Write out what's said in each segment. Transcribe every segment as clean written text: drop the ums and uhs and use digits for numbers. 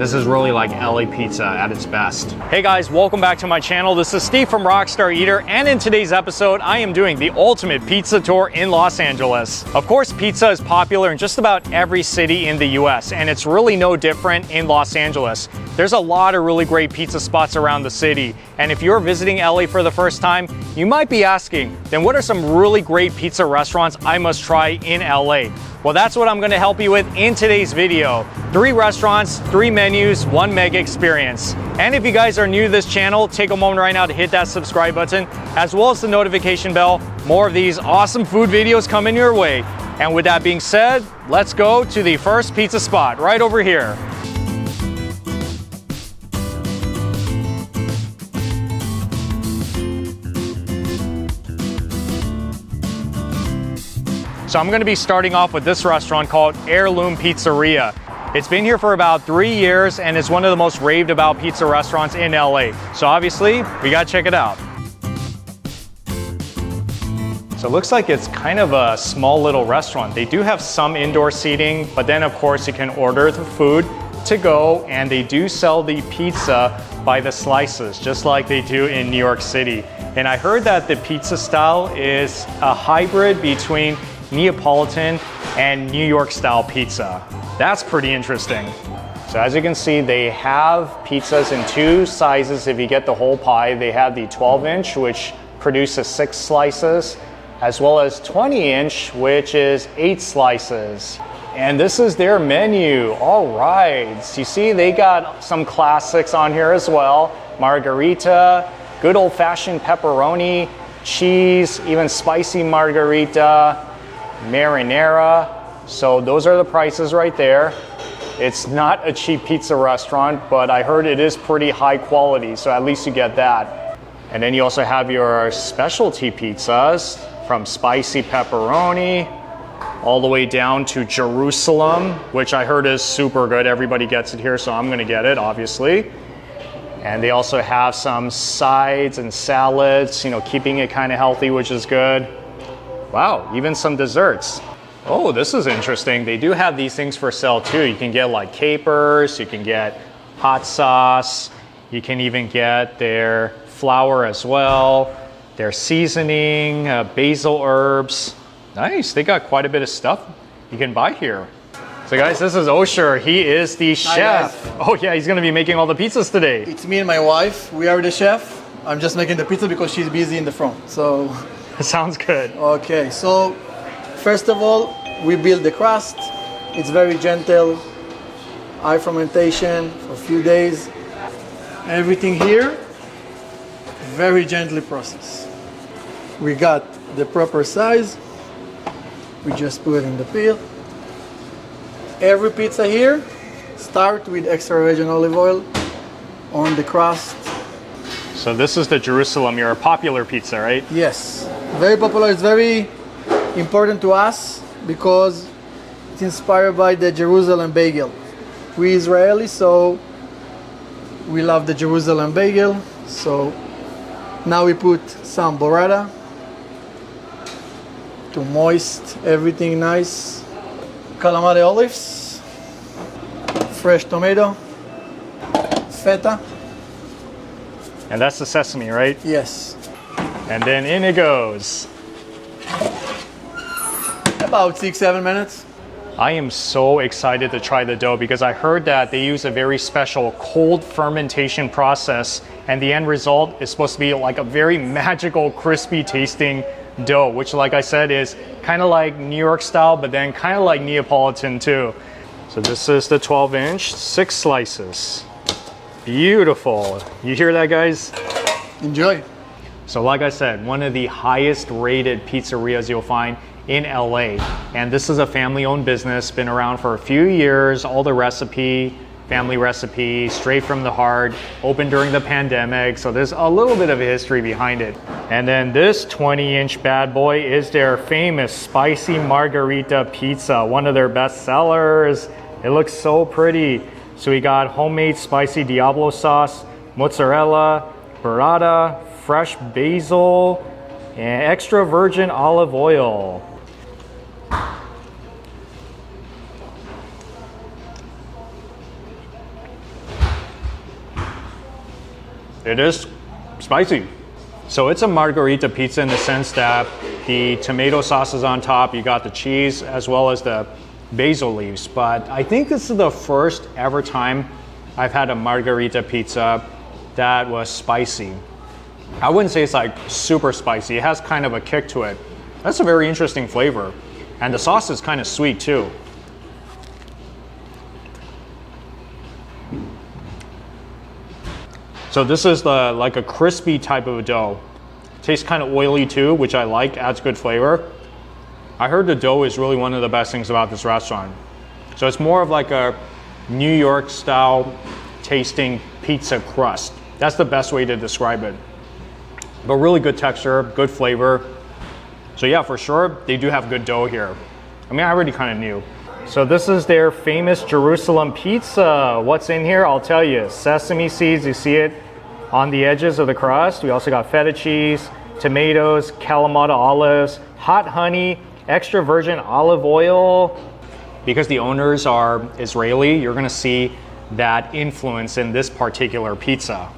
This is really like LA pizza at its best. Hey guys, welcome back to my channel. This is Steve from Rockstar Eater, and in today's episode, I am doing the ultimate pizza tour in Los Angeles. Of course, pizza is popular in just about every city in the US, and it's really no different in Los Angeles. There's a lot of really great pizza spots around the city, and if you're visiting LA for the first time, you might be asking, then what are some really great pizza restaurants I must try in LA? Well, that's what I'm gonna help you with in today's video. 3 restaurants, 3 menus, 1 mega experience. And if you guys are new to this channel, take a moment right now to hit that subscribe button, as well as the notification bell. More of these awesome food videos coming your way. And with that being said, let's go to the first pizza spot right over here. So I'm gonna be starting off with this restaurant called Heirloom Pizzeria. It's been here for about 3 years and it's one of the most raved about pizza restaurants in LA. So obviously, we gotta check it out. So it looks like it's kind of a small little restaurant. They do have some indoor seating, but then of course you can order the food to go, and they do sell the pizza by the slices, just like they do in New York City. And I heard that the pizza style is a hybrid between Neapolitan and New York style pizza. That's pretty interesting. So as you can see, they have pizzas in 2 sizes. If you get the whole pie, they have the 12-inch, which produces 6 slices, as well as 20-inch, which is 8 slices. And this is their menu. All right. So you see, they got some classics on here as well. Margarita, good old-fashioned pepperoni, cheese, even spicy margarita, marinara. So those are the prices right there. It's not a cheap pizza restaurant, but I heard it is pretty high quality, so at least you get that. And then you also have your specialty pizzas, from spicy pepperoni all the way down to Jerusalem, which I heard is super good. Everybody gets it here, so I'm gonna get it, obviously. And they also have some sides and salads, you know, keeping it kind of healthy, which is good. Wow, even some desserts. Oh, this is interesting. They do have these things for sale too. You can get like capers, you can get hot sauce, you can even get their flour as well, their seasoning, basil herbs. Nice, they got quite a bit of stuff you can buy here. So guys, this is Osher. He is the chef. Oh yeah, he's gonna be making all the pizzas today. It's me and my wife. We are the chef. I'm just making the pizza because she's busy in the front. So. Sounds good. Okay, so first of all, we build the crust. It's very gentle, high fermentation for a few days. Everything here, very gently processed. We got the proper size. We just put it in the peel. Every pizza here start with extra virgin olive oil on the crust. So this is the Jerusalem, you're a popular pizza, right? Yes, very popular. It's very important to us because it's inspired by the Jerusalem bagel. We Israeli, so we love the Jerusalem bagel. So now we put some burrata to moist everything nice. Calamari olives, fresh tomato, feta. And that's the sesame, right? Yes. And then in it goes. About 6-7 minutes. I am so excited to try the dough because I heard that they use a very special cold fermentation process, and the end result is supposed to be like a very magical, crispy tasting dough, which like I said is kind of like New York style, but then kind of like Neapolitan too. So this is the 12-inch, 6 slices. Beautiful. You hear that, guys? Enjoy. So like I said, one of the highest rated pizzerias you'll find in LA. And this is a family-owned business, been around for a few years. All the recipe, family recipe, straight from the heart, opened during the pandemic. So there's a little bit of a history behind it. And then this 20-inch bad boy is their famous spicy margarita pizza, one of their best sellers. It looks so pretty. So we got homemade spicy Diablo sauce, mozzarella, burrata, fresh basil, and extra virgin olive oil. It is spicy. So it's a margarita pizza in the sense that the tomato sauce is on top, you got the cheese as well as the basil leaves. But I think this is the first ever time I've had a margarita pizza that was spicy. I wouldn't say it's like super spicy. It has kind of a kick to it. That's a very interesting flavor. And the sauce is kind of sweet too. So this is like a crispy type of dough. Tastes kind of oily too, which I like, adds good flavor. I heard the dough is really one of the best things about this restaurant. So it's more of like a New York style tasting pizza crust. That's the best way to describe it. But really good texture, good flavor. So yeah, for sure, they do have good dough here. I mean, I already kind of knew. So this is their famous Jerusalem pizza. What's in here? I'll tell you. Sesame seeds, you see it on the edges of the crust. We also got feta cheese, tomatoes, Kalamata olives, hot honey, extra virgin olive oil. Because the owners are Israeli, you're gonna see that influence in this particular pizza.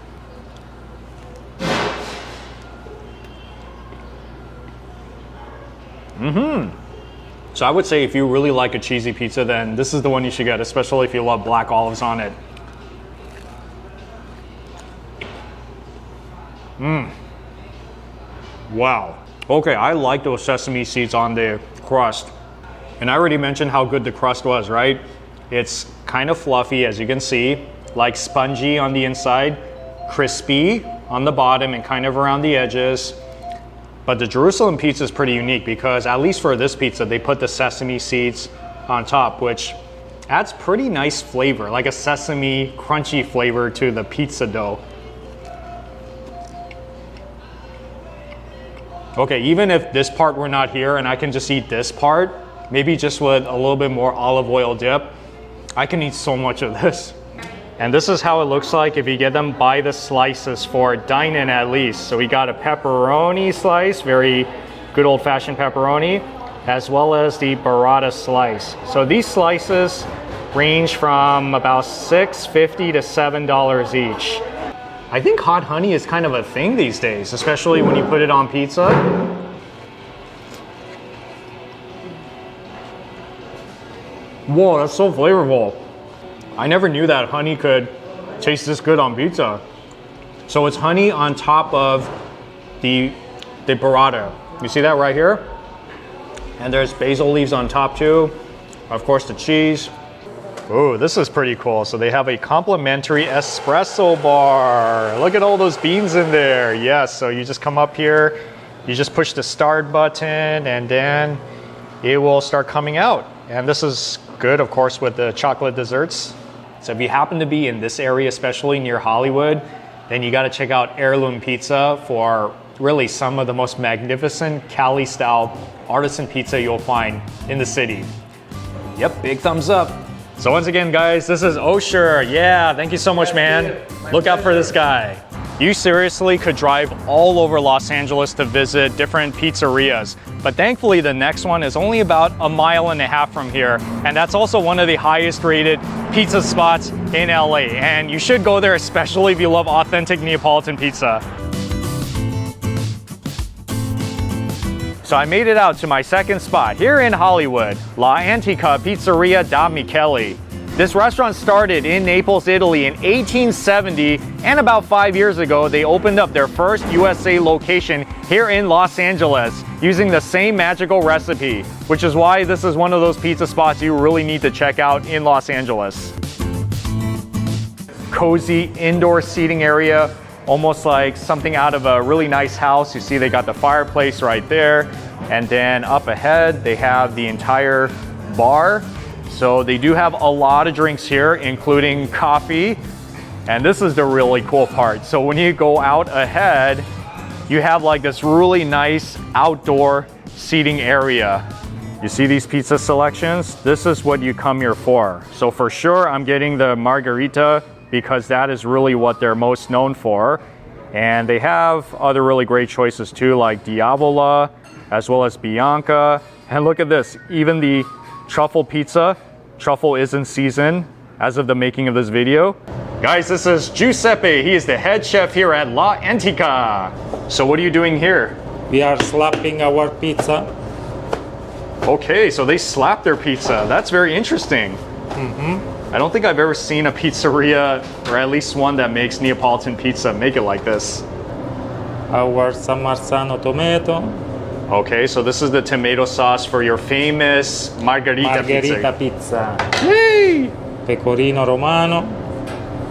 So I would say if you really like a cheesy pizza, then this is the one you should get, especially if you love black olives on it. Wow. Okay, I like those sesame seeds on the crust. And I already mentioned how good the crust was, right? It's kind of fluffy, as you can see, like spongy on the inside, crispy on the bottom and kind of around the edges. But the Jerusalem pizza is pretty unique because at least for this pizza, they put the sesame seeds on top, which adds pretty nice flavor, like a sesame crunchy flavor to the pizza dough. Okay, even if this part were not here and I can just eat this part, maybe just with a little bit more olive oil dip, I can eat so much of this. And this is how it looks like if you get them by the slices for dine-in at least. So we got a pepperoni slice, very good old-fashioned pepperoni, as well as the burrata slice. So these slices range from about $6.50 to $7 each. I think hot honey is kind of a thing these days, especially when you put it on pizza. Whoa, that's so flavorful. I never knew that honey could taste this good on pizza. So it's honey on top of the burrata. You see that right here? And there's basil leaves on top too. Of course, the cheese. Ooh, this is pretty cool. So they have a complimentary espresso bar. Look at all those beans in there. Yes, so you just come up here, you just push the start button, and then it will start coming out. And this is good, of course, with the chocolate desserts. So if you happen to be in this area, especially near Hollywood, then you gotta check out Heirloom Pizza for really some of the most magnificent Cali-style artisan pizza you'll find in the city. Yep, big thumbs up. So once again, guys, this is Osher. Yeah, thank you so much, man. Look out for this guy. You seriously could drive all over Los Angeles to visit different pizzerias, but thankfully the next one is only about 1.5 miles from here, and that's also one of the highest rated pizza spots in LA, and you should go there, especially if you love authentic Neapolitan pizza. So I made it out to my second spot here in Hollywood, L Antica Pizzeria da Michele. This restaurant started in Naples, Italy in 1870, and about 5 years ago, they opened up their first USA location here in Los Angeles using the same magical recipe, which is why this is one of those pizza spots you really need to check out in Los Angeles. Cozy indoor seating area, almost like something out of a really nice house. You see they got the fireplace right there, and then up ahead, they have the entire bar. So they do have a lot of drinks here, including coffee. And this is the really cool part. So when you go out ahead, you have like this really nice outdoor seating area. You see these pizza selections? This is what you come here for. So for sure, I'm getting the margarita because that is really what they're most known for. And they have other really great choices too, like Diavola, as well as Bianca. And look at this, even the truffle pizza. Truffle is in season as of the making of this video. Guys, this is Giuseppe. He is the head chef here at La Antica. So what are you doing here? We are slapping our pizza. Okay, so they slap their pizza. That's very interesting. I don't think I've ever seen a pizzeria, or at least one that makes Neapolitan pizza, make it like this. Our San Marzano tomato. Okay, so this is the tomato sauce for your famous margherita Pizza. Yay! Pecorino Romano.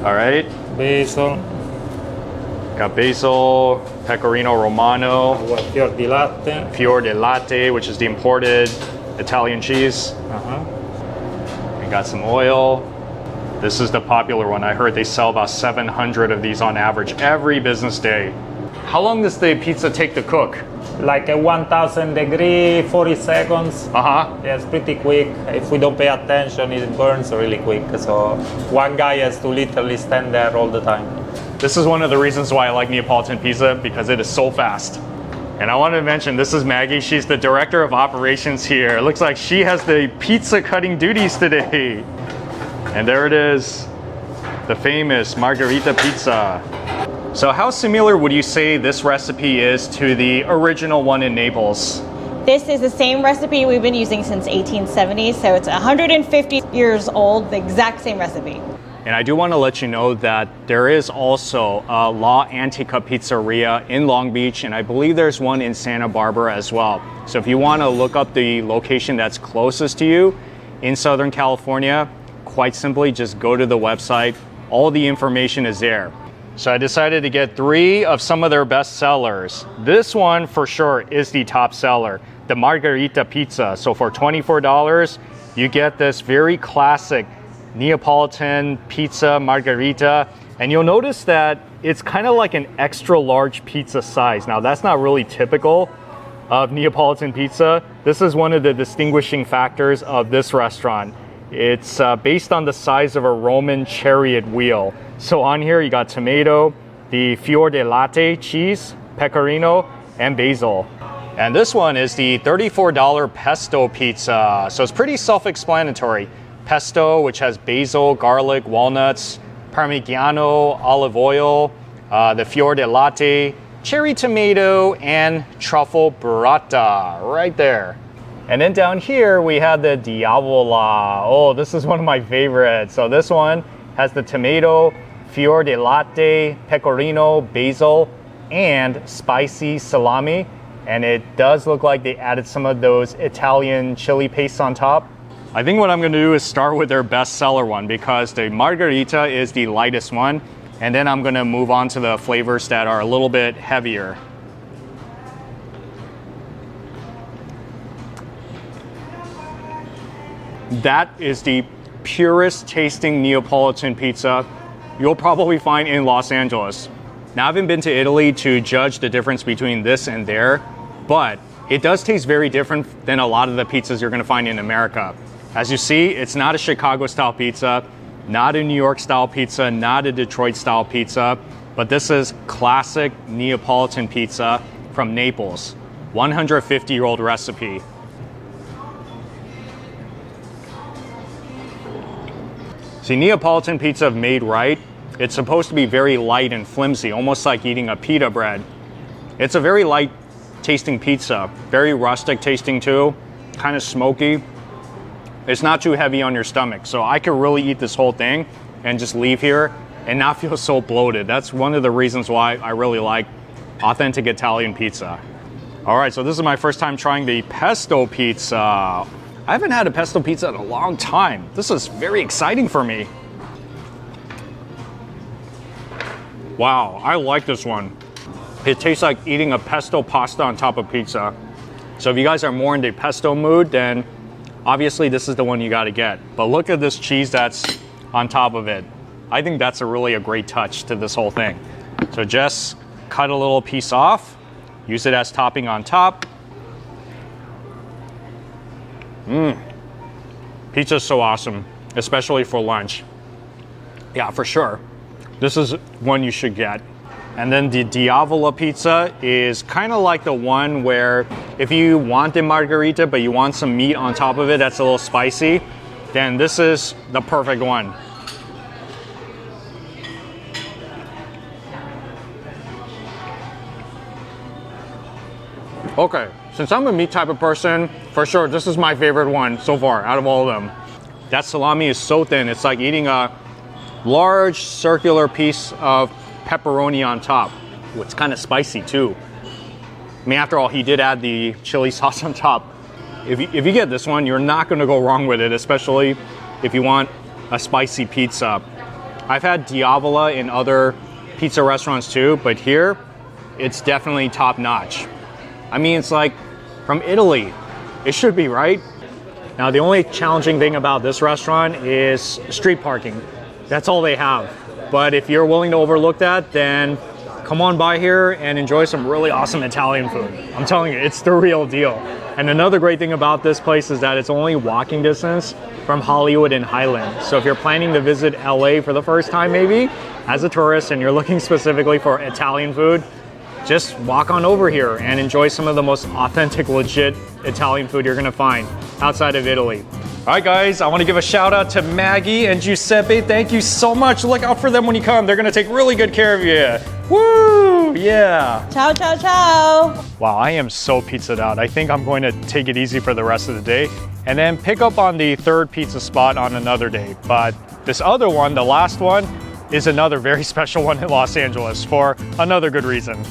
All right, Basil. got basil, pecorino romano, Our fior di latte. fior di latte, which is the imported Italian cheese. We got some oil. This is the popular one. I heard they sell about 700 of these on average every business day. How long does the pizza take to cook? Like a 1000 degree, 40 seconds. Yeah, it's pretty quick. If we don't pay attention, it burns really quick. So one guy has to literally stand there all the time. This is one of the reasons why I like Neapolitan pizza, because it is so fast. And I wanted to mention, this is Maggie. She's the director of operations here. It looks like she has the pizza cutting duties today. And there it is, the famous margherita pizza. So how similar would you say this recipe is to the original one in Naples? This is the same recipe we've been using since 1870, so it's 150 years old, the exact same recipe. And I do want to let you know that there is also a La Antica Pizzeria in Long Beach, and I believe there's one in Santa Barbara as well. So if you want to look up the location that's closest to you in Southern California, quite simply just go to the website. All the information is there. So I decided to get 3 of some of their best sellers. This one for sure is the top seller, the margherita pizza. So for $24, you get this very classic Neapolitan pizza margherita. And you'll notice that it's kind of like an extra large pizza size. Now that's not really typical of Neapolitan pizza. This is one of the distinguishing factors of this restaurant. It's based on the size of a Roman chariot wheel. So on here you got tomato, the fior di latte cheese, pecorino, and basil. And this one is the $34 pesto pizza. So it's pretty self-explanatory. Pesto, which has basil, garlic, walnuts, parmigiano, olive oil, the fior di latte, cherry tomato, and truffle burrata right there. And then down here we have the diavola. Oh, this is one of my favorites. So this one has the tomato, fior di latte, pecorino, basil, and spicy salami. And it does look like they added some of those Italian chili paste on top. I think what I'm gonna do is start with their best seller one, because the margherita is the lightest one. And then I'm gonna move on to the flavors that are a little bit heavier. That is the purest tasting Neapolitan pizza you'll probably find in Los Angeles. Now, I haven't been to Italy to judge the difference between this and there, but it does taste very different than a lot of the pizzas you're gonna find in America. As you see, it's not a Chicago style pizza, not a New York style pizza, not a Detroit style pizza, but this is classic Neapolitan pizza from Naples, 150-year-old recipe. See, Neapolitan pizza made right, it's supposed to be very light and flimsy, almost like eating a pita bread. It's a very light tasting pizza, very rustic tasting too, kind of smoky. It's not too heavy on your stomach, so I could really eat this whole thing and just leave here and not feel so bloated. That's one of the reasons why I really like authentic Italian pizza. All right, so this is my first time trying the pesto pizza. I haven't had a pesto pizza in a long time. This is very exciting for me. Wow, I like this one. It tastes like eating a pesto pasta on top of pizza. So if you guys are more in the pesto mood, then obviously this is the one you gotta get. But look at this cheese that's on top of it. I think that's a great touch to this whole thing. So just cut a little piece off, use it as topping on top. Pizza's so awesome, especially for lunch. Yeah, for sure. This is one you should get. And then the Diavola pizza is kind of like the one where if you want the margherita but you want some meat on top of it that's a little spicy, then this is the perfect one. Okay, since I'm a meat type of person, for sure, this is my favorite one so far out of all of them. That salami is so thin, it's like eating a large circular piece of pepperoni on top. Ooh, it's kind of spicy too. I mean, after all, he did add the chili sauce on top. If you get this one, you're not gonna go wrong with it, especially if you want a spicy pizza. I've had Diavola in other pizza restaurants too, but here, it's definitely top notch. I mean, it's like from Italy. It should be, right? Now, the only challenging thing about this restaurant is street parking. That's all they have. But if you're willing to overlook that, then come on by here and enjoy some really awesome Italian food. I'm telling you, it's the real deal. And another great thing about this place is that it's only walking distance from Hollywood and Highland. So if you're planning to visit LA for the first time maybe, as a tourist, and you're looking specifically for Italian food, just walk on over here and enjoy some of the most authentic, legit Italian food you're gonna find outside of Italy. All right, guys, I wanna give a shout out to Maggie and Giuseppe. Thank you so much. Look out for them when you come. They're gonna take really good care of you. Woo, yeah. Ciao, ciao, ciao. Wow, I am so pizzaed out. I think I'm going to take it easy for the rest of the day and then pick up on the third pizza spot on another day. But this other one, the last one, is another very special one in Los Angeles for another good reason.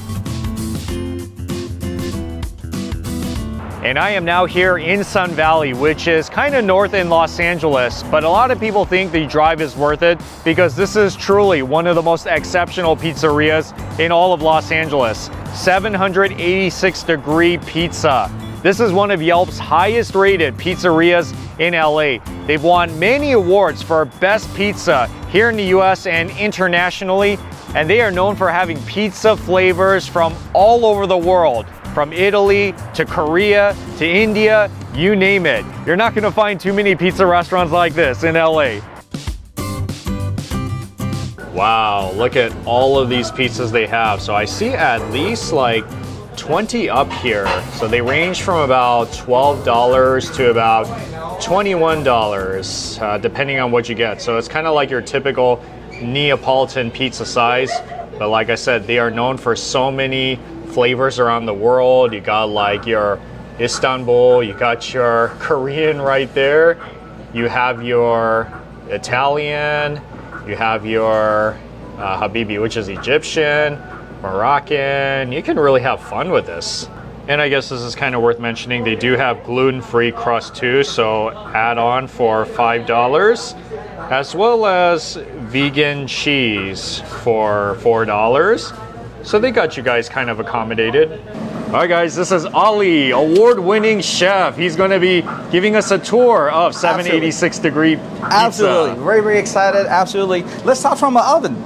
And I am now here in Sun Valley, which is kind of north in Los Angeles, but a lot of people think the drive is worth it because this is truly one of the most exceptional pizzerias in all of Los Angeles. 786-degree pizza. This is one of Yelp's highest rated pizzerias in LA. They've won many awards for best pizza here in the US and internationally, and they are known for having pizza flavors from all over the world. From Italy to Korea to India, you name it. You're not gonna find too many pizza restaurants like this in LA. Wow, look at all of these pizzas they have. So I see at least like 20 up here. So they range from about $12 to about $21, depending on what you get. So it's kind of like your typical Neapolitan pizza size. But like I said, they are known for so many flavors around the world. You got like your Istanbul, you got your Korean right there, you have your Italian, you have your Habibi, which is Egyptian, Moroccan. You can really have fun with this. And I guess this is kind of worth mentioning, they do have gluten-free crust too, so add on for $5, as well as vegan cheese for $4. So they got you guys kind of accommodated. All right, guys, this is Ali, award-winning chef. He's going to be giving us a tour of 786-degree pizza. Absolutely, very, very excited, absolutely. Let's start from an oven.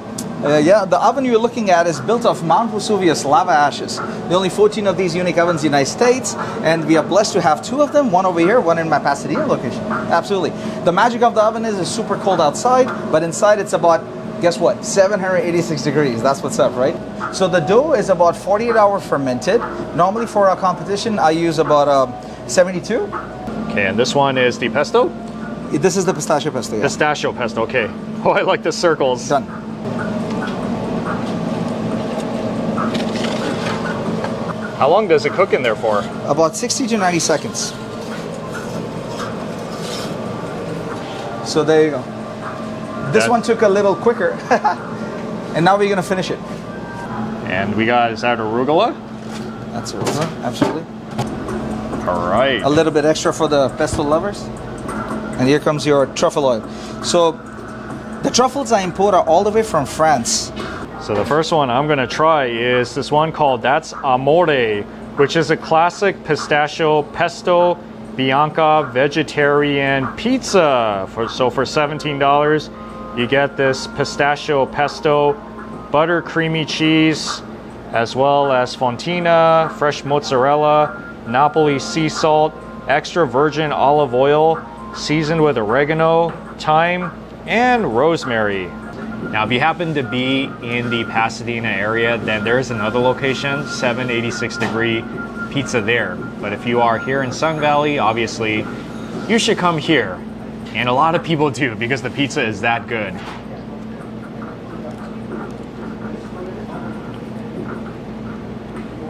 Yeah, the oven you're looking at is built of Mount Vesuvius lava ashes. There are only 14 of these unique ovens in the United States, and we are blessed to have 2 of them, one over here, one in my Pasadena location. Absolutely. The magic of the oven is it's super cold outside, but inside it's about, guess what, 786 degrees. That's what's up, right? So the dough is about 48 hours fermented. Normally for our competition, I use about 72. Okay, and this one is the pesto? This is the pistachio pesto, yeah. Pistachio pesto, okay. Oh, I like the circles. Done. How long does it cook in there for? About 60 to 90 seconds. So there you go. This one took a little quicker. And now we're gonna finish it. And we got, is that arugula? That's arugula, absolutely. All right. A little bit extra for the pesto lovers. And here comes your truffle oil. So the truffles I import are all the way from France. So the first one I'm gonna try is this one called That's Amore, which is a classic pistachio pesto bianca vegetarian pizza. So for $17, you get this pistachio pesto, butter creamy cheese, as well as fontina, fresh mozzarella, Napoli sea salt, extra virgin olive oil, seasoned with oregano, thyme, and rosemary. Now, if you happen to be in the Pasadena area, then there's another location, 786-degree pizza there. But if you are here in Sun Valley, obviously, you should come here. And a lot of people do because the pizza is that good.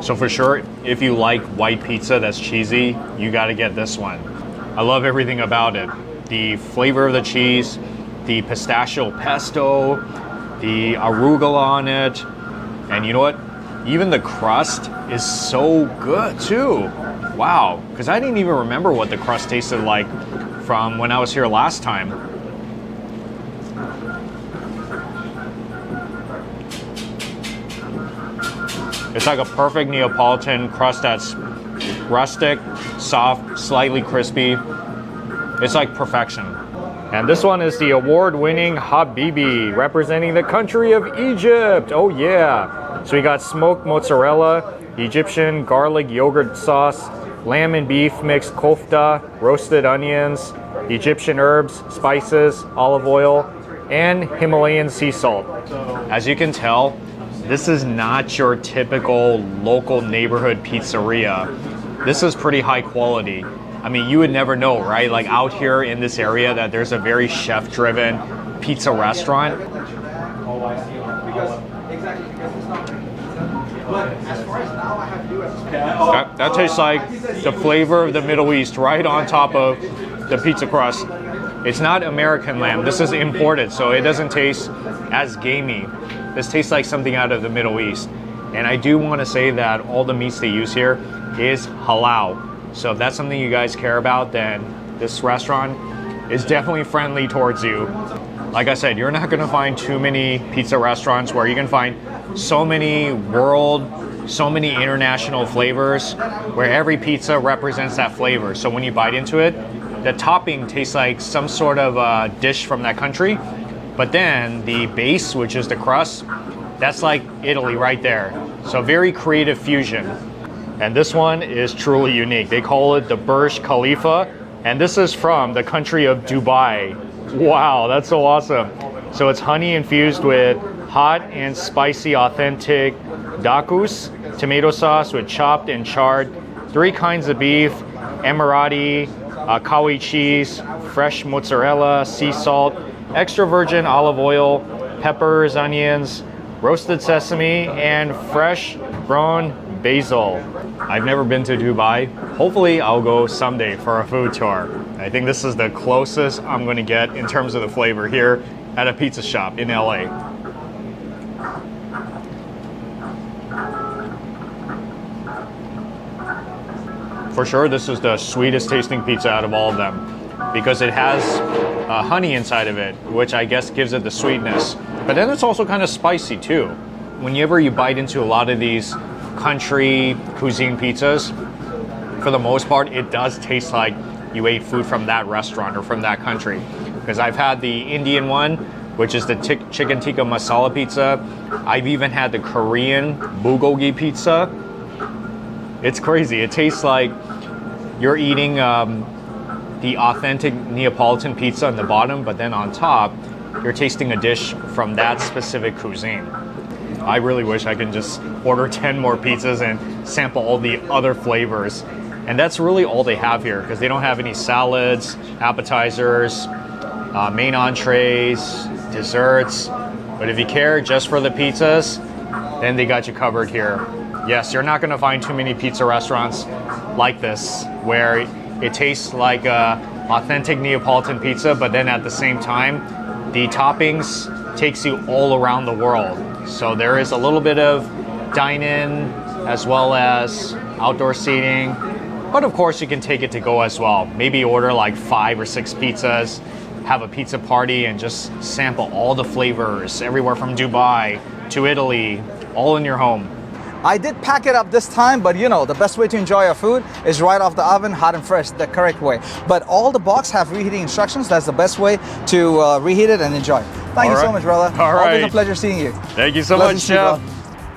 So for sure, if you like white pizza that's cheesy, you gotta get this one. I love everything about it. The flavor of the cheese, the pistachio pesto, the arugula on it, and you know what? Even the crust is so good too. Wow, because I didn't even remember what the crust tasted like from when I was here last time. It's like a perfect Neapolitan crust that's rustic, soft, slightly crispy. It's like perfection. And this one is the award-winning Habibi, representing the country of Egypt. Oh yeah. So we got smoked mozzarella, Egyptian garlic yogurt sauce, lamb and beef mixed kofta, roasted onions, Egyptian herbs, spices, olive oil, and Himalayan sea salt. As you can tell, this is not your typical local neighborhood pizzeria. This is pretty high quality. I mean, you would never know, right? Like out here in this area that there's a very chef-driven pizza restaurant. That tastes like the flavor of the Middle East right on top of the pizza crust. It's not American lamb. This is imported, so it doesn't taste as gamey. This tastes like something out of the Middle East. And I do want to say that all the meats they use here is halal. So if that's something you guys care about, then this restaurant is definitely friendly towards you. Like I said, you're not going to find too many pizza restaurants where you can find so many so many international flavors, where every pizza represents that flavor. So when you bite into it, the topping tastes like some sort of dish from that country. But then the base, which is the crust, that's like Italy right there. So very creative fusion. And this one is truly unique. They call it the Burj Khalifa, and this is from the country of Dubai. Wow, that's so awesome. So it's honey infused with hot and spicy authentic dakus, tomato sauce with chopped and charred 3 kinds of beef, Emirati, kawi cheese, fresh mozzarella, sea salt, extra virgin olive oil, peppers, onions, roasted sesame, and fresh grown basil. I've never been to Dubai. Hopefully I'll go someday for a food tour. I think this is the closest I'm going to get in terms of the flavor here at a pizza shop in LA. For sure, this is the sweetest tasting pizza out of all of them because it has honey inside of it, which I guess gives it the sweetness. But then it's also kind of spicy too. Whenever you bite into a lot of these country cuisine pizzas, for the most part, it does taste like you ate food from that restaurant or from that country. Because I've had the Indian one, which is the chicken tikka masala pizza. I've even had the Korean bulgogi pizza. It's crazy. It tastes like you're eating the authentic Neapolitan pizza on the bottom, but then on top, you're tasting a dish from that specific cuisine. I really wish I could just order 10 more pizzas and sample all the other flavors. And that's really all they have here, because they don't have any salads, appetizers, main entrees, desserts. But if you care just for the pizzas, then they got you covered here. Yes, you're not going to find too many pizza restaurants like this, where it tastes like authentic Neapolitan pizza, but then at the same time, the toppings takes you all around the world. So there is a little bit of dine-in as well as outdoor seating. But of course, you can take it to go as well. Maybe order like 5 or 6 pizzas, have a pizza party, and just sample all the flavors, everywhere from Dubai to Italy, all in your home. I did pack it up this time, but you know, the best way to enjoy your food is right off the oven, hot and fresh, the correct way. But all the box have reheating instructions. That's the best way to reheat it and enjoy. Thank you so much, brother. All right. Always a pleasure seeing you. Thank you so much, Chef.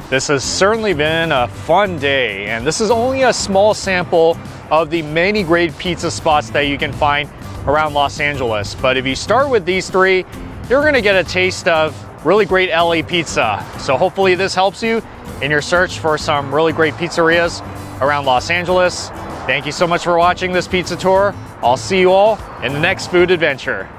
This has certainly been a fun day, and this is only a small sample of the many great pizza spots that you can find around Los Angeles. But if you start with these 3, you're gonna get a taste of really great LA pizza. So hopefully this helps you in your search for some really great pizzerias around Los Angeles. Thank you so much for watching this pizza tour. I'll see you all in the next food adventure.